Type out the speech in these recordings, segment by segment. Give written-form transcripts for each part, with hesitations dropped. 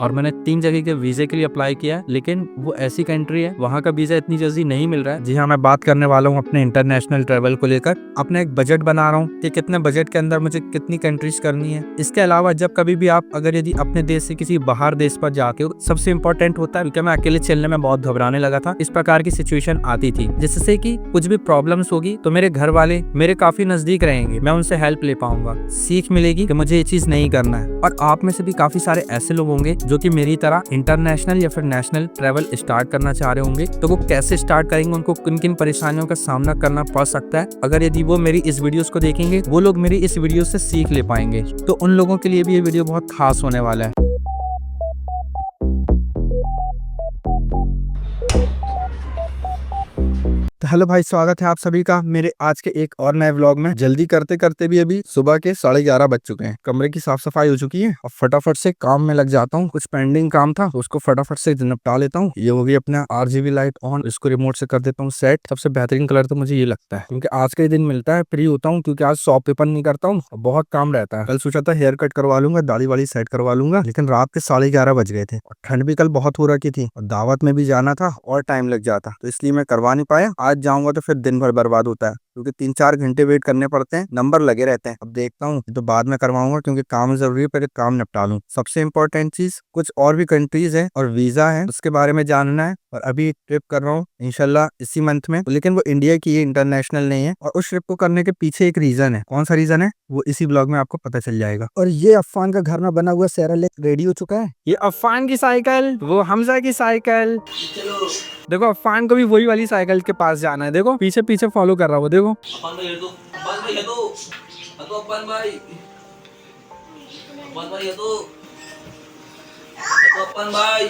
और मैंने 3 जगह के वीजे के लिए अप्लाई किया है, लेकिन वो ऐसी कंट्री है वहाँ का वीजा इतनी जल्दी नहीं मिल रहा है। जी हाँ, मैं बात करने वाला हूँ अपने इंटरनेशनल ट्रेवल को लेकर। अपने एक बजट बना रहा हूँ कि कितने बजट के अंदर मुझे कितनी कंट्रीज करनी है। इसके अलावा जब कभी भी आप अगर यदि अपने देश से किसी बाहर देश पर जाते हो, सबसे इंपॉर्टेंट होता है, क्योंकि मैं अकेले चलने में बहुत घबराने लगा था, इस प्रकार की सिचुएशन आती थी जिससे कि कुछ भी प्रॉब्लम्स होगी तो मेरे घर वाले मेरे काफी नजदीक रहेंगे, मैं उनसे हेल्प ले पाऊंगा, सीख मिलेगी कि मुझे ये चीज नहीं करना है। और आप में से भी काफी सारे ऐसे लोग होंगे जो कि मेरी तरह इंटरनेशनल या फिर नेशनल ट्रैवल स्टार्ट करना चाह रहे होंगे, तो वो कैसे स्टार्ट करेंगे, उनको किन किन परेशानियों का सामना करना पड़ सकता है। अगर यदि वो मेरी इस वीडियोस को देखेंगे, वो लोग मेरी इस वीडियो से सीख ले पाएंगे, तो उन लोगों के लिए भी ये वीडियो बहुत खास होने वाला है। तो हेलो भाई, स्वागत है आप सभी का मेरे आज के एक और नए व्लॉग में। जल्दी करते करते भी अभी सुबह के 11:30 बज चुके हैं। कमरे की साफ सफाई हो चुकी है और फटाफट से काम में लग जाता हूँ। कुछ पेंडिंग काम था तो उसको फटाफट से निपटा लेता हूँ। ये होगी अपना RGB लाइट ऑन, इसको रिमोट से कर देता हूँ सेट। सबसे बेहतरीन कलर तो मुझे ये लगता है, क्योंकि आज का ही दिन मिलता है, फ्री होता हूँ, क्योंकि आज शॉप पेपर नहीं करता हूँ, बहुत काम रहता है। कल सोचा था हेयर कट करवा लूंगा, दाढ़ी वाली सेट करवा लूंगा, लेकिन रात के 11:30 बज गए थे और ठंड भी कल बहुत हो रखी थी और दावत में भी जाना था और टाइम लग जाता, तो इसलिए मैं करवा नहीं पाया। आज जाऊंगा तो फिर दिन भर बर्बाद होता है, क्योंकि 3-4 घंटे वेट करने पड़ते हैं, नंबर लगे रहते हैं। अब देखता हूँ, तो बाद में करवाऊंगा, क्योंकि काम जरूरी है, पहले काम निपटा लूं। सबसे इम्पोर्टेंट चीज, कुछ और भी कंट्रीज है और वीजा है, उसके बारे में जानना है। और अभी ट्रिप कर रहा हूँ इंशाल्लाह इसी मंथ में, लेकिन वो इंडिया की है, इंटरनेशनल नहीं है। और उस ट्रिप को करने के पीछे एक रीजन है। कौन सा रीजन है वो इसी ब्लॉग में आपको पता चल जाएगा। और ये अफान का घर में बना हुआ सैरल रेडी हो चुका है। ये अफान की साइकिल, वो हमजा की साइकिल। देखो अफान को भी वही वाली साइकिल के पास जाना है। देखो पीछे पीछे फॉलो कर रहा है वो। देखो अफान भाई है तो अफान भाई है तो अफान भाई है तो अफान भाई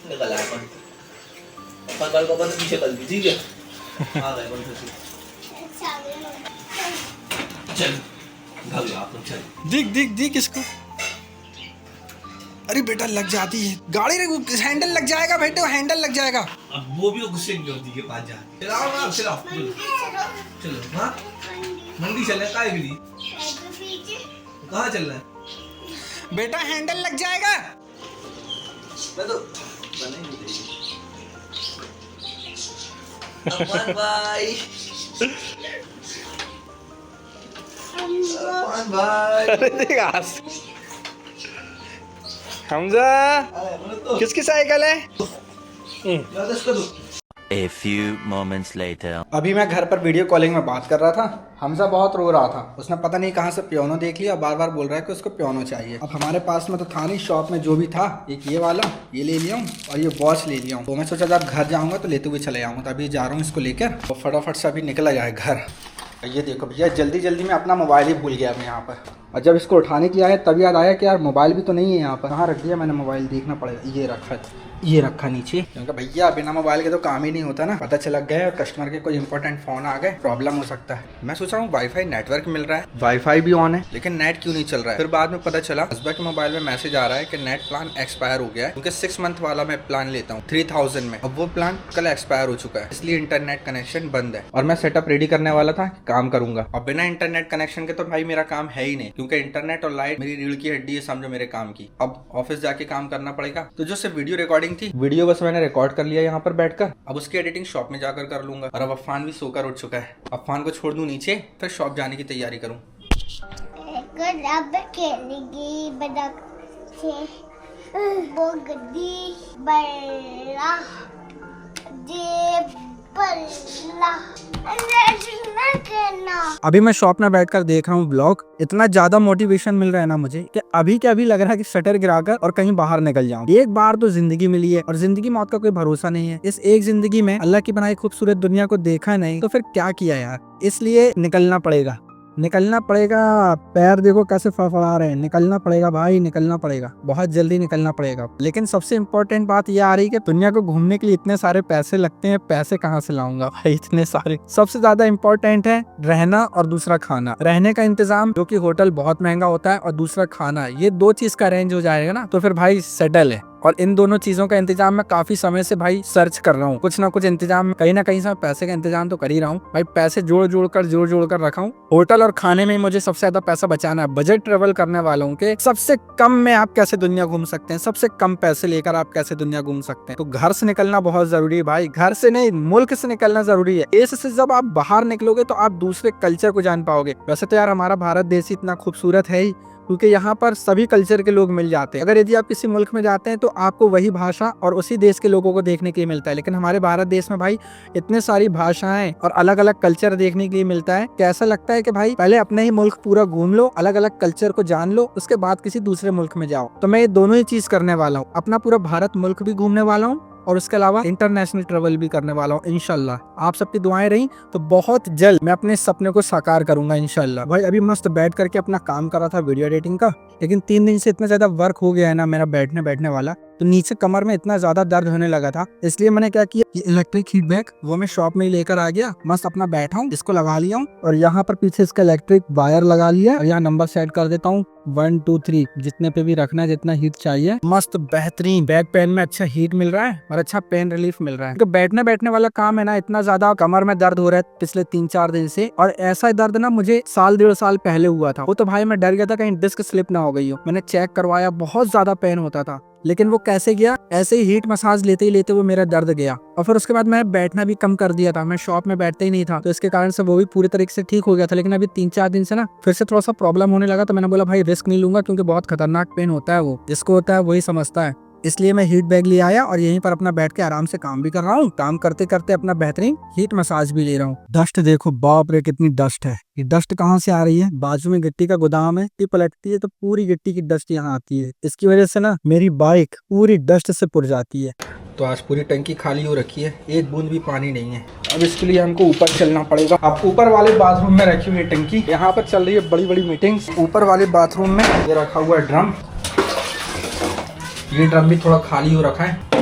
निकल आया अफान भाई को अपन पीछे कर दी, ठीक है। आ गए अपन चल भाग जा अपन, चल दिख दिख दिख इसको। अरे बेटा लग जाती है गाड़ी, हैंडल लग जाएगा बेटे, हैंडल लग जाएगा। अब वो भी गुस्से में होती के पास जा, चलाओ ना, चलाओ चलो। हाँ मंडी चलना है, के लिए कहाँ चलना है बेटा, हैंडल लग जाएगा। मैं तो बना ही नहीं देगी। अफान भाई अफान भाई, अरे देख हमजा, किसकी साइकिल है? A few moments later. अभी मैं घर पर वीडियो कॉलिंग में बात कर रहा था। हमजा बहुत रो रहा था, उसने पता नहीं कहाँ से पियानो देख लिया, बार बार बोल रहा है कि उसको पियानो चाहिए। अब हमारे पास में तो था नहीं, शॉप में जो भी था, एक ये वाला ये ले लिया हूँ और ये वॉच ले लिया हूँ। तो मैं सोचा जब घर जाऊँगा तो लेते हुए चले जाऊँगा, तो अभी जा रहा हूँ इसको लेकर और फटाफट से अभी निकला जाए घर। ये देखो भैया, जल्दी जल्दी में अपना मोबाइल ही भूल गया मैं यहाँ पर, और जब इसको उठाने की आया तब याद आया कि यार मोबाइल भी तो नहीं है यहाँ पर। कहाँ रख दिया मैंने मोबाइल, देखना पड़ेगा। ये रखा नीचे, क्योंकि भैया बिना मोबाइल के तो काम ही नहीं होता ना। पता चला गया और कस्टमर के कोई इंपॉर्टेंट फोन आ गए, प्रॉब्लम हो सकता है। मैं सोच रहा हूँ वाईफाई नेटवर्क मिल रहा है, वाईफाई भी ऑन है, लेकिन नेट क्यों नहीं चल रहा है। फिर बाद में पता चला हस्बा के मोबाइल में मैसेज आ रहा है कि नेट प्लान एक्सपायर हो गया है, क्योंकि 6 मंथ वाला मैं प्लान लेता हूँ 3000 में, अब वो प्लान कल एक्सपायर हो चुका है, इसलिए इंटरनेट कनेक्शन बंद है। और मैं सेटअप रेडी करने वाला था, काम करूंगा। और बिना इंटरनेट कनेक्शन के तो भाई मेरा काम है ही नहीं, क्योंकि इंटरनेट और लाइट मेरी रीढ़ की हड्डी है, समझो मेरे काम की। अब ऑफिस जाके काम करना पड़ेगा। तो जो सिर्फ वीडियो रिकॉर्डिंग थी, वीडियो बस मैंने रिकॉर्ड कर लिया यहाँ पर बैठकर, अब उसकी एडिटिंग शॉप में जाकर कर लूंगा। और अब अफान भी सोकर उठ चुका है, अफान को छोड़ दूं नीचे, फिर शॉप जाने की तैयारी करूं। खेलेगी बड़ा वो गद्दी बड़ा अभी मैं शॉप में बैठकर देख रहा हूँ ब्लॉग। इतना ज्यादा मोटिवेशन मिल रहा है ना मुझे कि अभी के अभी लग रहा है कि शटर गिराकर और कहीं बाहर निकल जाऊं। एक बार तो जिंदगी मिली है और जिंदगी मौत का कोई भरोसा नहीं है। इस एक जिंदगी में अल्लाह की बनाई खूबसूरत दुनिया को देखा नहीं तो फिर क्या किया यार। इसलिए निकलना पड़ेगा। पैर देखो कैसे फड़फड़ा रहे हैं। निकलना पड़ेगा भाई, निकलना पड़ेगा, बहुत जल्दी निकलना पड़ेगा। लेकिन सबसे इम्पोर्टेंट बात ये आ रही है कि दुनिया को घूमने के लिए इतने सारे पैसे लगते हैं, पैसे कहाँ से लाऊंगा भाई इतने सारे। सबसे ज्यादा इम्पोर्टेंट है रहना और दूसरा खाना। रहने का इंतजाम, जो कि होटल बहुत महंगा होता है, और दूसरा खाना, ये 2 चीज का अरेंज हो जाएगा ना तो फिर भाई सेटल है। और इन दोनों चीजों का इंतजाम मैं काफी समय से भाई सर्च कर रहा हूँ। कुछ ना कुछ इंतजाम कहीं ना कहीं से मैं पैसे का इंतजाम तो कर ही रहा हूँ भाई। पैसे जोड़ जोड़ कर रखा हूँ। होटल और खाने में मुझे सबसे ज्यादा पैसा बचाना है। बजट ट्रेवल करने वालों के सबसे कम में आप कैसे दुनिया घूम सकते हैं, सबसे कम पैसे लेकर आप कैसे दुनिया घूम सकते हैं। तो घर से निकलना बहुत जरूरी है भाई। घर से नहीं, मुल्क से निकलना जरूरी है। देश से जब आप बाहर निकलोगे तो आप दूसरे कल्चर को जान पाओगे। वैसे तो यार हमारा भारत देश इतना खूबसूरत है ही, क्योंकि यहाँ पर सभी कल्चर के लोग मिल जाते हैं। अगर यदि आप किसी मुल्क में जाते हैं तो आपको वही भाषा और उसी देश के लोगों को देखने के लिए मिलता है। लेकिन हमारे भारत देश में भाई इतने सारी भाषाएं और अलग अलग कल्चर देखने के लिए मिलता है। कैसा लगता है कि भाई पहले अपने ही मुल्क पूरा घूम लो, अलग अलग कल्चर को जान लो, उसके बाद किसी दूसरे मुल्क में जाओ। तो मैं ये दोनों ही चीज करने वाला हूँ। अपना पूरा भारत मुल्क भी घूमने वाला हूँ और उसके अलावा इंटरनेशनल ट्रेवल भी करने वाला हूँ इंशाल्लाह। आप सबकी दुआएं रही तो बहुत जल्द मैं अपने सपने को साकार करूंगा इंशाल्लाह। भाई अभी मस्त बैठ करके अपना काम कर रहा था वीडियो एडिटिंग का, लेकिन 3 दिन से इतना ज्यादा वर्क हो गया है ना मेरा बैठने वाला, तो नीचे कमर में इतना ज्यादा दर्द होने लगा था। इसलिए मैंने क्या किया, ये इलेक्ट्रिक हीट बैग वो मैं शॉप में ही लेकर आ गया। मस्त अपना बैठा हूँ, इसको लगा लिया हूँ और यहाँ पर पीछे इसका इलेक्ट्रिक वायर लगा लिया और यहाँ नंबर सेट कर देता हूँ 1 2 3, जितने पे भी रखना है, जितना हीट चाहिए। मस्त बेहतरीन बैक पेन में अच्छा हीट मिल रहा है और अच्छा पेन रिलीफ मिल रहा है। तो बैठने वाला काम है ना, इतना ज्यादा कमर में दर्द हो रहा है पिछले 3-4 दिन से। और ऐसा दर्द ना मुझे 1.5 साल पहले हुआ था। वो तो भाई मैं डर गया था कहीं डिस्क स्लिप ना हो गई हो। मैंने चेक करवाया, बहुत ज्यादा पेन होता था, लेकिन वो कैसे गया, ऐसे ही हीट मसाज लेते ही लेते वो मेरा दर्द गया। और फिर उसके बाद मैं बैठना भी कम कर दिया था। मैं शॉप में बैठता ही नहीं था, तो इसके कारण से वो भी पूरी तरीके से ठीक हो गया था। लेकिन अभी 3-4 दिन से ना फिर से थोड़ा सा प्रॉब्लम होने लगा, तो मैंने बोला भाई रिस्क नहीं लूंगा, क्योंकि बहुत खतरनाक पेन होता है वो, जिसको होता है वही समझता है। इसलिए मैं हीट बैग ले आया और यहीं पर अपना बैठ के आराम से काम भी कर रहा हूँ। काम करते करते अपना बेहतरीन हीट मसाज भी ले रहा हूँ। डस्ट देखो, बाप रे कितनी डस्ट है। ये डस्ट कहाँ से आ रही है, बाजू में गिट्टी का गोदाम है, ये पलटती है तो पूरी गिट्टी की डस्ट यहाँ आती है। इसकी वजह से ना मेरी बाइक पूरी डस्ट से पुर जाती है। तो आज पूरी टंकी खाली हो रखी है, एक बूंद भी पानी नहीं है। अब इसके लिए हमको ऊपर चलना पड़ेगा। अब ऊपर वाले बाथरूम में रखी हुई है टंकी, यहाँ पर चल रही है बड़ी बड़ी मीटिंग्स। ऊपर वाले बाथरूम में ये रखा हुआ है ड्रम, ये ड्रम भी थोड़ा खाली हो रखा है।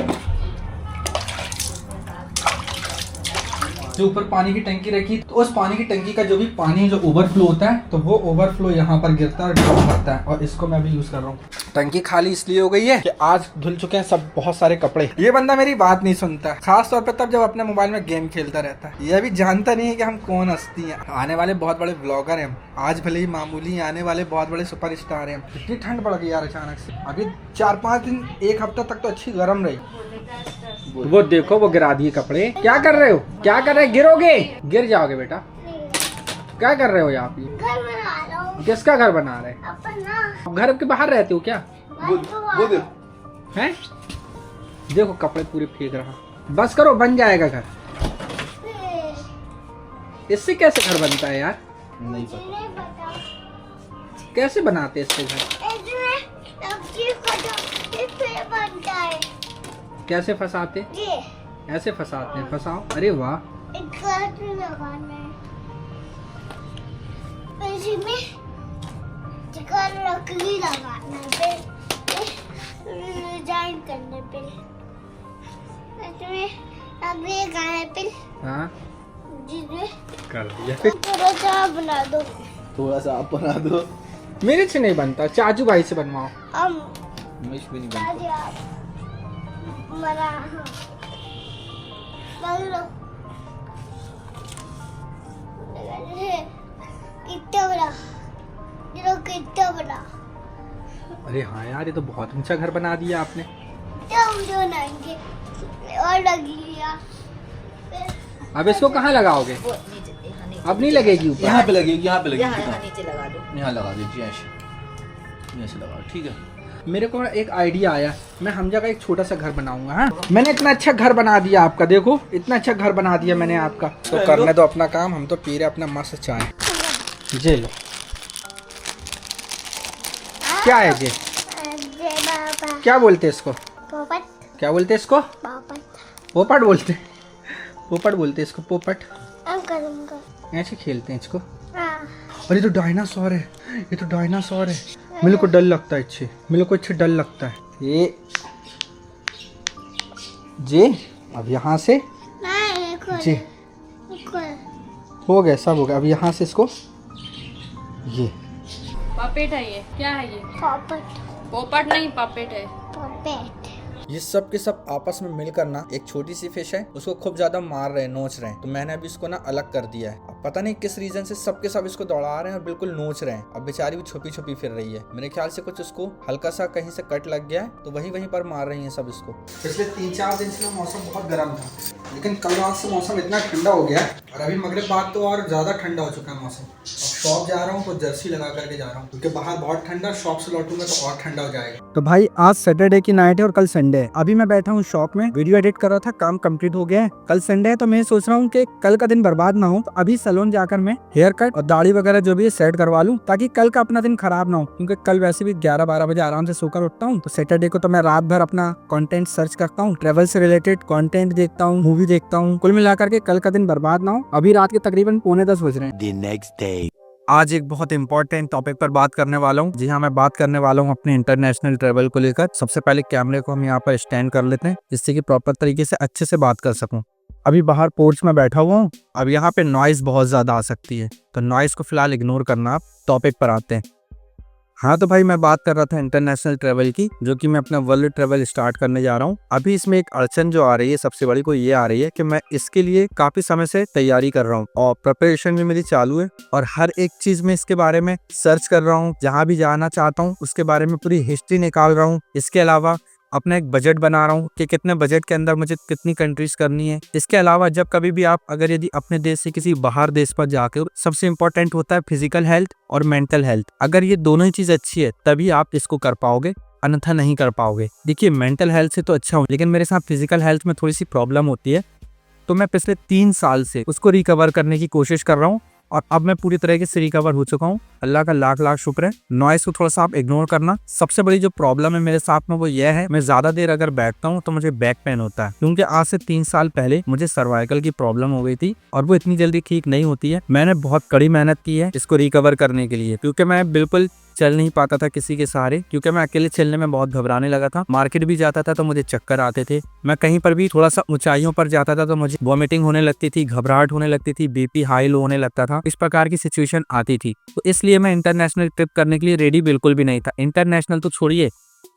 जो ऊपर पानी की टंकी रखी, तो उस पानी की टंकी का जो भी पानी जो ओवरफ्लो होता है, तो वो ओवरफ्लो यहाँ पर गिरता है, ड्रम भरता है, और इसको मैं अभी यूज कर रहा हूँ। टंकी खाली इसलिए हो गई है कि आज धुल चुके हैं सब बहुत सारे कपड़े। ये बंदा मेरी बात नहीं सुनता, खास तौर पे तब जब अपने मोबाइल में गेम खेलता रहता है। ये भी जानता नहीं है कि हम कौन हस्ती हैं। आने वाले बहुत बड़े ब्लॉगर हैं हम, आज भले ही मामूली, आने वाले बहुत बड़े सुपरस्टार हैं। इतनी ठंड पड़ गई यार अचानक से। अभी 4-5 दिन, 1 हफ्ता तक तो अच्छी गर्म रही। वो देखो वो गिरा दिए कपड़े। क्या कर रहे हो, क्या कर रहे हो, गिरोगे, गिर जाओगे बेटा। क्या कर रहे हो यहाँ पे, घर बना रहा हूँ। किसका घर बना रहे हैं, अपना घर के बाहर रहते हो क्या हैं? देखो कपड़े पूरे फेंक रहा। बस करो, बन जाएगा घर। इससे कैसे घर बनता है यार, नहीं पता कैसे बनाते हैं इससे घर, बनता है कैसे फंसाते, ये ऐसे फंसाते हैं, फंसाओ। अरे वाह, एक गाठ में लगाना है, फिर इसमें चिकन लकड़ी लगाना है, फिर डिजाइन करने पे इसमें लकड़ी लगाना है, फिर हाँ जिसमें कर दिया। फिर थोड़ा सा बना दो। थोड़ा सा आप बना दो। मेरे से नहीं बनता, चाचू भाई से बनवाओ। हम मुझ भी नहीं दादी आप मरा लग लो कितना बड़ा, ये लोग कितना बड़ा। अरे हाँ यार, ये तो बहुत ऊंचा घर बना दिया आपने। हम जो बनाएंगे और लगेगा। अब इसको कहाँ लगाओगे, अब नहीं लगेगी ऊपर, यहाँ पे लगेगी, यहाँ पे लगेगी, यहाँ नीचे लगा दो। यहाँ लगा दीजिए, ऐसे लगा, ठीक है। मेरे को एक आइडिया आया, मैं हमजा का एक छोटा सा घर बनाऊंगा। हाँ, मैंने इतना अच्छा घर बना दिया आपका, देखो इतना अच्छा घर बना दिया मैंने आपका। तो करने दो अपना काम, हम तो पी रहे अपना मस्त चाय। जे लो, क्या है जे, बाबा क्या बोलते हैं इसको, पोपट, क्या बोलते हैं इसको, पोपट पोपट बोलते, पोपट बोलते हैं इसको, पोपट। हम करूँगा। ऐसे खेलते हैं इसको। हाँ और ये तो डायनासोर है, ये तो डायनासोर है। मेरे को डर लगता है इससे, मेरे को इससे डर लगता है। ये जे अब यहाँ से नहीं जी हो गया, सब हो गया। अब यहाँ से इसको ये पपेट है, ये क्या है, ये पोपट, पोपट नहीं पपेट है। पोपट ये सब के सब आपस में मिलकर ना एक छोटी सी फिश है, उसको खूब ज्यादा मार रहे हैं, नोच रहे हैं। तो मैंने अभी इसको ना अलग कर दिया है। अब पता नहीं किस रीजन से सब के सब इसको दौड़ा रहे हैं और बिल्कुल नोच रहे हैं। अब बेचारी भी छुपी छुपी फिर रही है। मेरे ख्याल से कुछ उसको हल्का सा कहीं से कट लग गया है, तो वहीं पर मार रही है सब इसको। पिछले 3-4 दिन से मौसम बहुत गर्म था, लेकिन कल रात से मौसम इतना ठंडा हो गया और अभी मगरिब बाद तो और ज्यादा ठंडा हो चुका है मौसम। अब शॉप जा रहा हूँ तो जर्सी लगा करके जा रहा हूँ, क्योंकि बाहर बहुत ठंडा, शॉप से लौटूंगा तो और ठंडा हो जाएगा। तो भाई आज सैटरडे की नाइट है और कल संडे है। अभी मैं बैठा हूँ शॉप में, वीडियो एडिट कर रहा था, काम कंप्लीट हो गया है। कल संडे है तो मैं सोच रहा हूँ कि कल का दिन बर्बाद ना हो, तो अभी सैलून जाकर मैं हेयर कट और दाढ़ी वगैरह जो भी है सेट करवा लूँ, ताकि कल का अपना दिन खराब ना हो। क्योंकि कल वैसे भी 11-12 बजे आराम से सोकर उठता हूँ, तो सैटरडे को तो मैं रात भर अपना कंटेंट सर्च करता हूँ, ट्रेवल से रिलेटेड कंटेंट देखता हूँ, मूवी देखता हूँ। कुल मिलाकर के कल का दिन बर्बाद ना हो। अभी रात के तकरीबन 9:45 बज रहे हैं। The next day. आज एक बहुत इंपॉर्टेंट टॉपिक पर बात करने वाला हूँ। जी हाँ, मैं बात करने वाला हूँ अपने इंटरनेशनल ट्रेवल को लेकर। सबसे पहले कैमरे को हम यहाँ पर स्टैंड कर लेते हैं, जिससे कि प्रॉपर तरीके से अच्छे से बात कर सकूँ। अभी बाहर पोर्च में बैठा हुआ हूँ। अब यहाँ पे नॉइज बहुत ज्यादा आ सकती है, तो नॉइज को फिलहाल इग्नोर करना। आप टॉपिक पर आते हैं। हाँ तो भाई मैं बात कर रहा था इंटरनेशनल ट्रेवल की, जो कि मैं अपना वर्ल्ड ट्रेवल स्टार्ट करने जा रहा हूँ। अभी इसमें एक अड़चन जो आ रही है, सबसे बड़ी को ये आ रही है कि मैं इसके लिए काफी समय से तैयारी कर रहा हूँ और प्रिपरेशन भी मेरी चालू है, और हर एक चीज में इसके बारे में सर्च कर रहा हूँ। जहाँ भी जाना चाहता हूँ उसके बारे में पूरी हिस्ट्री निकाल रहा हूँ। इसके अलावा अपना एक बजट बना रहा हूँ कि कितने बजट के अंदर मुझे कितनी कंट्रीज करनी है। इसके अलावा जब कभी भी आप अगर यदि अपने देश से किसी बाहर देश पर जाकर, सबसे इंपॉर्टेंट होता है फिजिकल हेल्थ और मेंटल हेल्थ। अगर ये दोनों ही चीज अच्छी है तभी आप इसको कर पाओगे, अन्यथा नहीं कर पाओगे। देखिए मेंटल हेल्थ से तो अच्छा हूँ, लेकिन मेरे साथ फिजिकल हेल्थ में थोड़ी सी प्रॉब्लम होती है। तो मैं पिछले 3 साल से उसको रिकवर करने की कोशिश कर रहा हूँ, और अब मैं पूरी तरीके से रिकवर हो चुका हूँ। अल्लाह का लाख लाख शुक्र है। नॉइस को थोड़ा सा आप इग्नोर करना। सबसे बड़ी जो प्रॉब्लम है मेरे साथ में वो ये है, मैं ज्यादा देर अगर बैठता हूँ तो मुझे बैक पेन होता है, क्योंकि आज से 3 साल पहले मुझे सर्वाइकल की प्रॉब्लम हो गई थी, और वो इतनी जल्दी ठीक नहीं होती है। मैंने बहुत कड़ी मेहनत की है इसको रिकवर करने के लिए, क्योंकि मैं बिल्कुल चल नहीं पाता था किसी के सहारे, क्योंकि मैं अकेले चलने में बहुत घबराने लगा था। मार्केट भी जाता था तो मुझे चक्कर आते थे। मैं कहीं पर भी थोड़ा सा ऊंचाइयों पर जाता था तो मुझे वॉमिटिंग होने लगती थी, घबराहट होने लगती थी, बीपी हाई लो होने लगता था। इस प्रकार की सिचुएशन आती थी, तो इसलिए मैं इंटरनेशनल ट्रिप करने के लिए रेडी बिल्कुल भी नहीं था। इंटरनेशनल तो छोड़िए,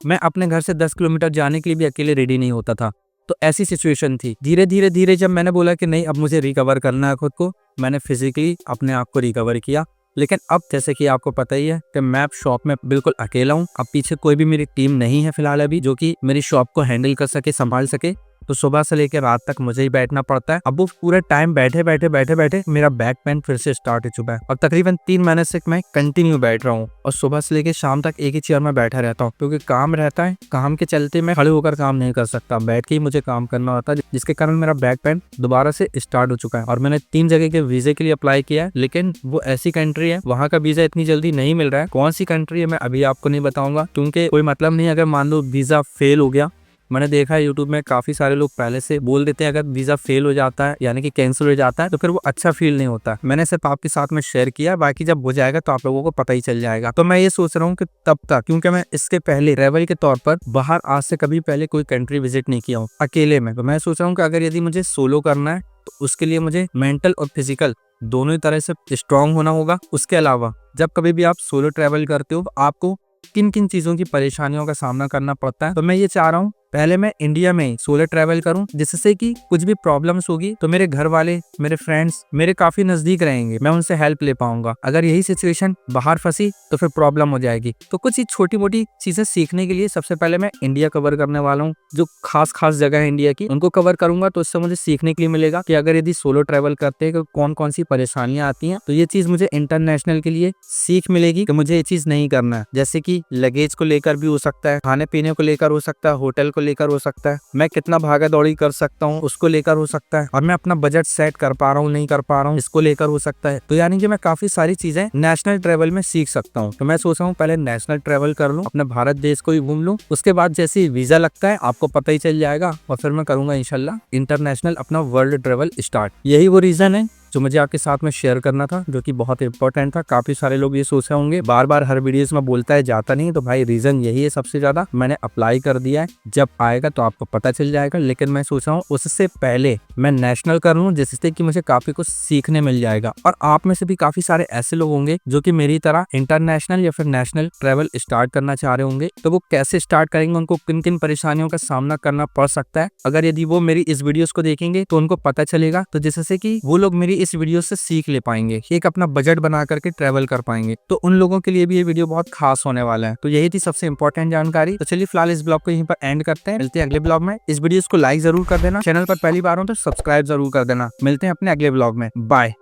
मैं अपने घर से 10 किलोमीटर जाने के लिए भी अकेले रेडी नहीं होता था। तो ऐसी सिचुएशन थी। धीरे धीरे जब मैंने बोला कि नहीं अब मुझे रिकवर करना है खुद को, मैंने फिजिकली अपने आप को रिकवर किया। लेकिन अब जैसे कि आपको पता ही है कि मैं शॉप में बिल्कुल अकेला हूँ। अब पीछे कोई भी मेरी टीम नहीं है फिलहाल अभी, जो कि मेरी शॉप को हैंडल कर सके, संभाल सके। तो सुबह से लेकर रात तक मुझे ही बैठना पड़ता है। अब वो पूरे टाइम बैठे मेरा बैक पेन फिर से स्टार्ट हो चुका है, और तकरीबन 3 महीने से मैं कंटिन्यू बैठ रहा हूँ, और सुबह से लेकर शाम तक एक ही चेयर में बैठा रहता हूँ, क्योंकि काम रहता है। काम के चलते मैं खड़े होकर काम नहीं कर सकता, बैठ के ही मुझे काम करना होता है, जिसके कारण मेरा बैक पेन दोबारा से स्टार्ट हो चुका है। और मैंने 3 जगह के वीजे के लिए अप्लाई किया है, लेकिन वो ऐसी कंट्री है वहाँ का वीजा इतनी जल्दी नहीं मिल रहा है। कौन सी कंट्री है मैं अभी आपको नहीं बताऊंगा, क्योंकि कोई मतलब नहीं अगर मान लो वीजा फेल हो गया। मैंने देखा है यूट्यूब में काफी सारे लोग पहले से बोल देते हैं अगर वीजा फेल हो जाता है, यानी कि कैंसिल हो जाता है, तो फिर वो अच्छा फील नहीं होता। मैंने सिर्फ आपके साथ में शेयर किया, बाकी जब हो जाएगा तो आप लोगों को पता ही चल जाएगा। तो मैं ये सोच रहा हूँ कि तब तक, क्योंकि मैं इसके पहले ट्रैवल के तौर पर बाहर आज से कभी पहले कोई कंट्री विजिट नहीं किया हूँ अकेले में, तो मैं सोच रहा हूँ कि अगर यदि मुझे सोलो करना है तो उसके लिए मुझे मेंटल और फिजिकल दोनों ही तरह से स्ट्रांग होना होगा। उसके अलावा जब कभी भी आप सोलो ट्रैवल करते हो तो आपको किन किन चीजों की परेशानियों का सामना करना पड़ता है, तो मैं ये चाह रहा हूँ पहले मैं इंडिया में सोलो ट्रैवल करूं, जिससे कि कुछ भी प्रॉब्लम्स होगी तो मेरे घर वाले, मेरे फ्रेंड्स मेरे काफी नजदीक रहेंगे, मैं उनसे हेल्प ले पाऊंगा। अगर यही सिचुएशन बाहर फंसी तो फिर प्रॉब्लम हो जाएगी। तो कुछ ही छोटी मोटी चीजें सीखने के लिए सबसे पहले मैं इंडिया कवर करने वाला हूँ। जो खास जगह है इंडिया की उनको कवर करूंगा, तो इससे मुझे सीखने के लिए मिलेगा कि अगर यदि सोलो ट्रैवल करते हैं तो कौन कौन सी परेशानियां आती हैं। तो ये चीज मुझे इंटरनेशनल के लिए सीख मिलेगी कि मुझे ये चीज नहीं करना है। जैसे कि लगेज को लेकर भी हो सकता है, खाने पीने को लेकर हो सकता है, होटल को लेकर हो सकता है, मैं कितना भागा दौड़ी कर सकता हूँ उसको लेकर हो सकता है, और मैं अपना बजट सेट कर पा रहा हूँ नहीं कर पा रहा हूँ इसको लेकर हो सकता है। तो यानी कि मैं काफी सारी चीजें नेशनल ट्रेवल में सीख सकता हूँ। तो मैं सोच रहा हूँ पहले नेशनल ट्रेवल कर लूँ, अपने भारत देश को ही घूम लूँ, उसके बाद जैसे वीजा लगता है आपको पता ही चल जाएगा, और फिर मैं करूंगा इंशाल्लाह इंटरनेशनल अपना वर्ल्ड ट्रेवल स्टार्ट। यही वो रीजन है जो मुझे आपके साथ में शेयर करना था, जो कि बहुत इंपॉर्टेंट था। काफी सारे लोग ये सोच रहे होंगे बार बार हर वीडियोस में बोलता है जाता नहीं, तो भाई रीजन यही है सबसे ज्यादा। मैंने अप्लाई कर दिया है, जब आएगा तो आपको पता चल जाएगा, लेकिन मैं सोच रहा हूँ उससे पहले मैं नेशनल कर लूँ, जिससे कि मुझे काफी कुछ सीखने मिल जाएगा। और आप में से भी काफी सारे ऐसे लोग होंगे जो कि मेरी तरह इंटरनेशनल या फिर नेशनल ट्रेवल स्टार्ट करना चाह रहे होंगे। तो वो कैसे स्टार्ट करेंगे, उनको किन किन परेशानियों का सामना करना पड़ सकता है, अगर यदि वो मेरी इस वीडियोस को देखेंगे तो उनको पता चलेगा, तो जिससे कि वो लोग मेरी इस वीडियो से सीख ले पाएंगे, एक अपना बजट बना करके ट्रेवल कर पाएंगे। तो उन लोगों के लिए भी ये वीडियो बहुत खास होने वाला है। तो यही थी सबसे इंपॉर्टेंट जानकारी। तो चलिए फिलहाल इस ब्लॉग को यहीं पर एंड करते हैं, मिलते हैं अगले ब्लॉग में। इस वीडियो को लाइक जरूर कर देना, चैनल पर पहली बार हो तो सब्सक्राइब जरूर कर देना। मिलते हैं अपने अगले ब्लॉग में, बाय।